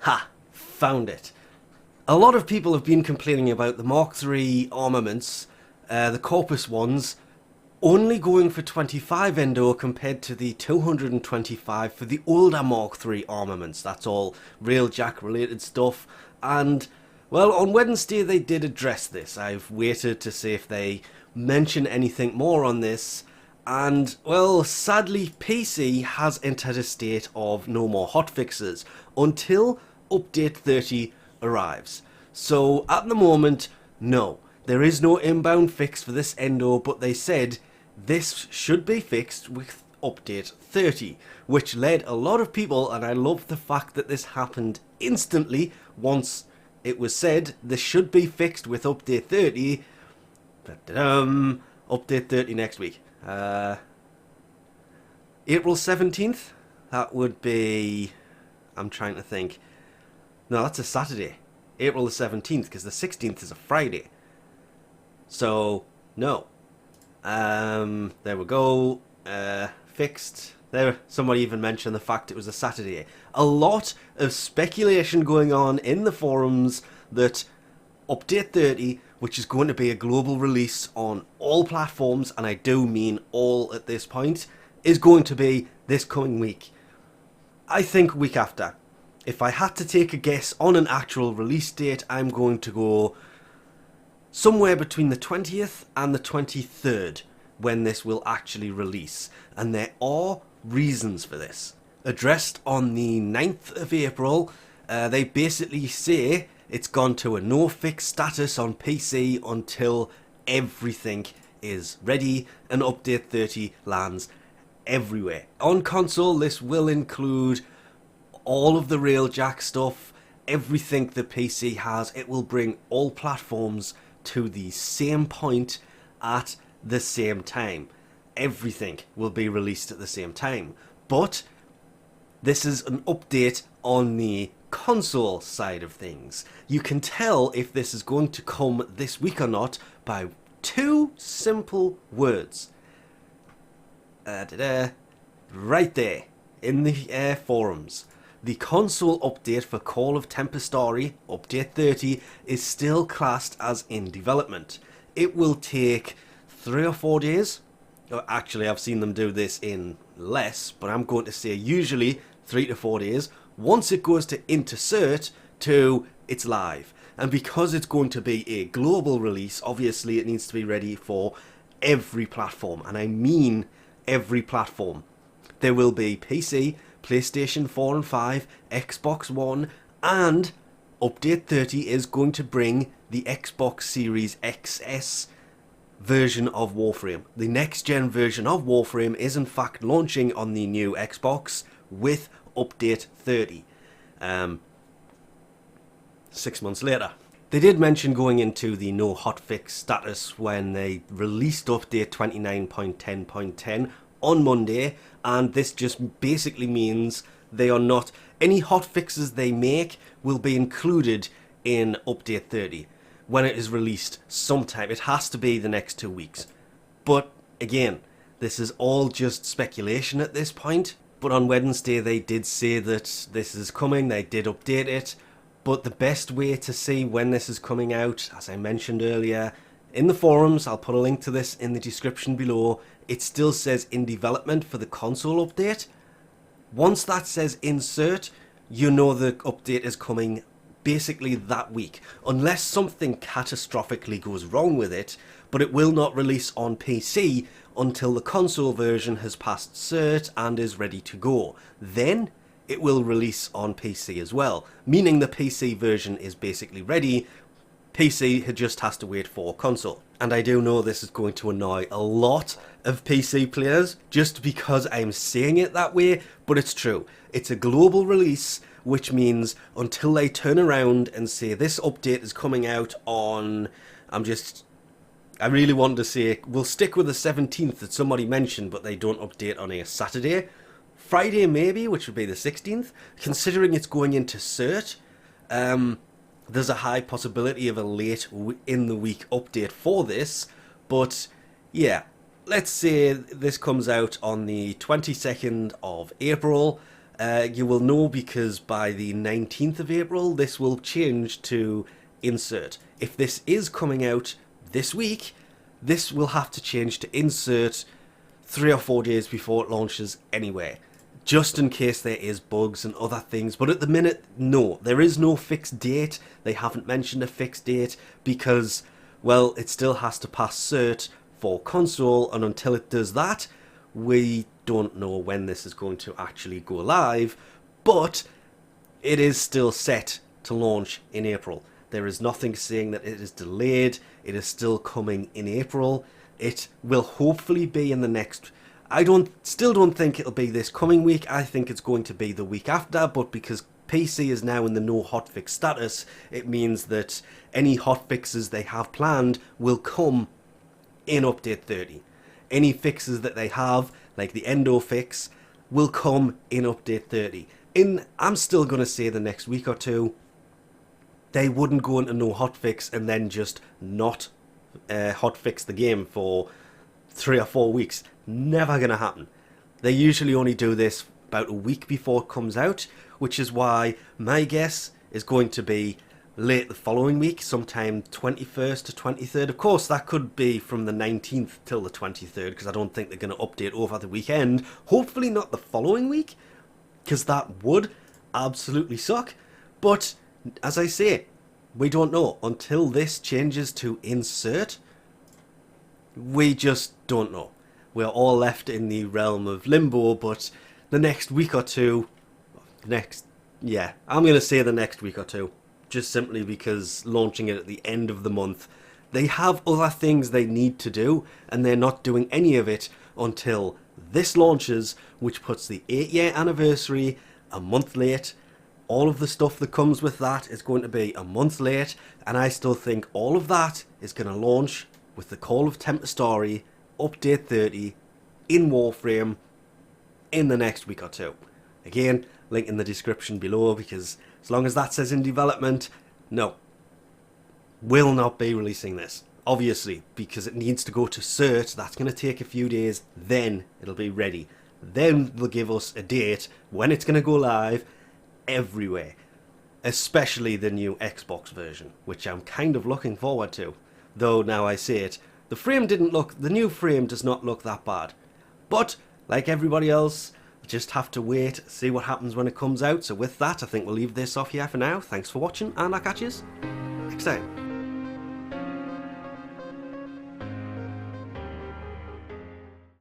Ha! Found it. A lot of people have been complaining about the Mark III armaments, the Corpus ones, only going for 25 endo compared to the 225 for the older Mark III armaments. That's all Railjack related stuff. And, well, on Wednesday they did address this. I've waited to see if they mention anything more on this. And, well, sadly, PC has entered a state of no more hotfixes until Update 30 arrives. So, at the moment, no. There is no inbound fix for this endo, but they said this should be fixed with Update 30, which led a lot of people, and I love the fact that this happened instantly once it was said this should be fixed with Update 30. Update 30 next week. April 17th? That would be... I'm trying to think. No, that's a Saturday. April the 17th, because the 16th is a Friday. So, no. There we go. Fixed. There, somebody even mentioned the fact it was a Saturday. A lot of speculation going on in the forums that Update 30, which is going to be a global release on all platforms, and I do mean all at this point, is going to be this coming week. I think week after. If I had to take a guess on an actual release date, I'm going to go somewhere between the 20th and the 23rd when this will actually release. And there are reasons for this. Addressed on the 9th of April, they basically say it's gone to a no fix status on PC until everything is ready and Update 30 lands everywhere. On console, this will include all of the Railjack stuff, everything the PC has. It will bring all platforms to the same point at the same time. Everything will be released at the same time. But this is an update on the console side of things. You can tell if this is going to come this week or not by two simple words. Right there in the forums. The console update for Call of Tempestarii, Update 30, is still classed as in development. It will take 3 or 4 days. Actually, I've seen them do this in less, but I'm going to say usually 3 to 4 days. Once it goes to Intercert to it's live. And because it's going to be a global release, obviously it needs to be ready for every platform. And I mean every platform. There will be PC, PlayStation 4 and 5, Xbox One, and Update 30 is going to bring the Xbox Series XS version of Warframe. The next gen version of Warframe is in fact launching on the new Xbox with Update 30. 6 months later. They did mention going into the no hotfix status when they released Update 29.10.10 on Monday, and this just basically means they are not... Any hotfixes they make will be included in Update 30 when it is released sometime. It has to be the next 2 weeks. But, again, this is all just speculation at this point. But on Wednesday they did say that this is coming, they did update it. But the best way to see when this is coming out, as I mentioned earlier, in the forums, I'll put a link to this in the description below, it still says in development for the console update. Once that says insert, you know the update is coming basically that week. Unless something catastrophically goes wrong with it, but it will not release on PC until the console version has passed cert and is ready to go. Then it will release on PC as well, meaning the PC version is basically ready. PC just has to wait for console. And I do know this is going to annoy a lot of PC players just because I'm saying it that way, but it's true. It's a global release, which means until they turn around and say this update is coming out on... I really want to say, we'll stick with the 17th that somebody mentioned, but they don't update on a Saturday. Friday maybe, which would be the 16th. Considering it's going into cert, there's a high possibility of a late in the week update for this. But yeah, let's say this comes out on the 22nd of April. You will know because by the 19th of April, this will change to insert. If this is coming out this week, this will have to change to insert 3 or 4 days before it launches anyway, just in case there is bugs and other things. But at the minute, no, there is no fixed date. They haven't mentioned a fixed date because, well, it still has to pass cert for console, and until it does that, we don't know when this is going to actually go live, but it is still set to launch in April. There is nothing saying that it is delayed. It is still coming in April. It will hopefully be in the next... still don't think it'll be this coming week. I think it's going to be the week after, but because PC is now in the no hotfix status, it means that any hotfixes they have planned will come in update 30. Any fixes that they have, like the endo fix, will come in update 30. I'm still going to say the next week or two. They wouldn't go into no hotfix and then just not hotfix the game for 3 or 4 weeks. Never going to happen. They usually only do this about a week before it comes out, which is why my guess is going to be late the following week, sometime 21st to 23rd. Of course, that could be from the 19th till the 23rd, because I don't think they're going to update over the weekend. Hopefully not the following week, because that would absolutely suck. But, as I say, we don't know. Until this changes to insert, we just don't know. We're all left in the realm of limbo, but the next week or two... I'm going to say the next week or two. Just simply because launching it at the end of the month, they have other things they need to do, and they're not doing any of it until this launches, which puts the 8-year anniversary a month late. All of the stuff that comes with that is going to be a month late, and I still think all of that is going to launch with the Call of Tempestarii update 30 in Warframe in the next week or two. Again, link in the description below, because as long as that says in development, no, will not be releasing this. Obviously, because it needs to go to cert, that's going to take a few days, then it'll be ready. Then they'll give us a date when it's going to go live everywhere. Especially the new Xbox version, which I'm kind of looking forward to. Though now I say it, the new frame does not look that bad. But, like everybody else, just have to wait, see what happens when it comes out. So with that, I think we'll leave this off here for now. Thanks for watching, and I'll catch you next time.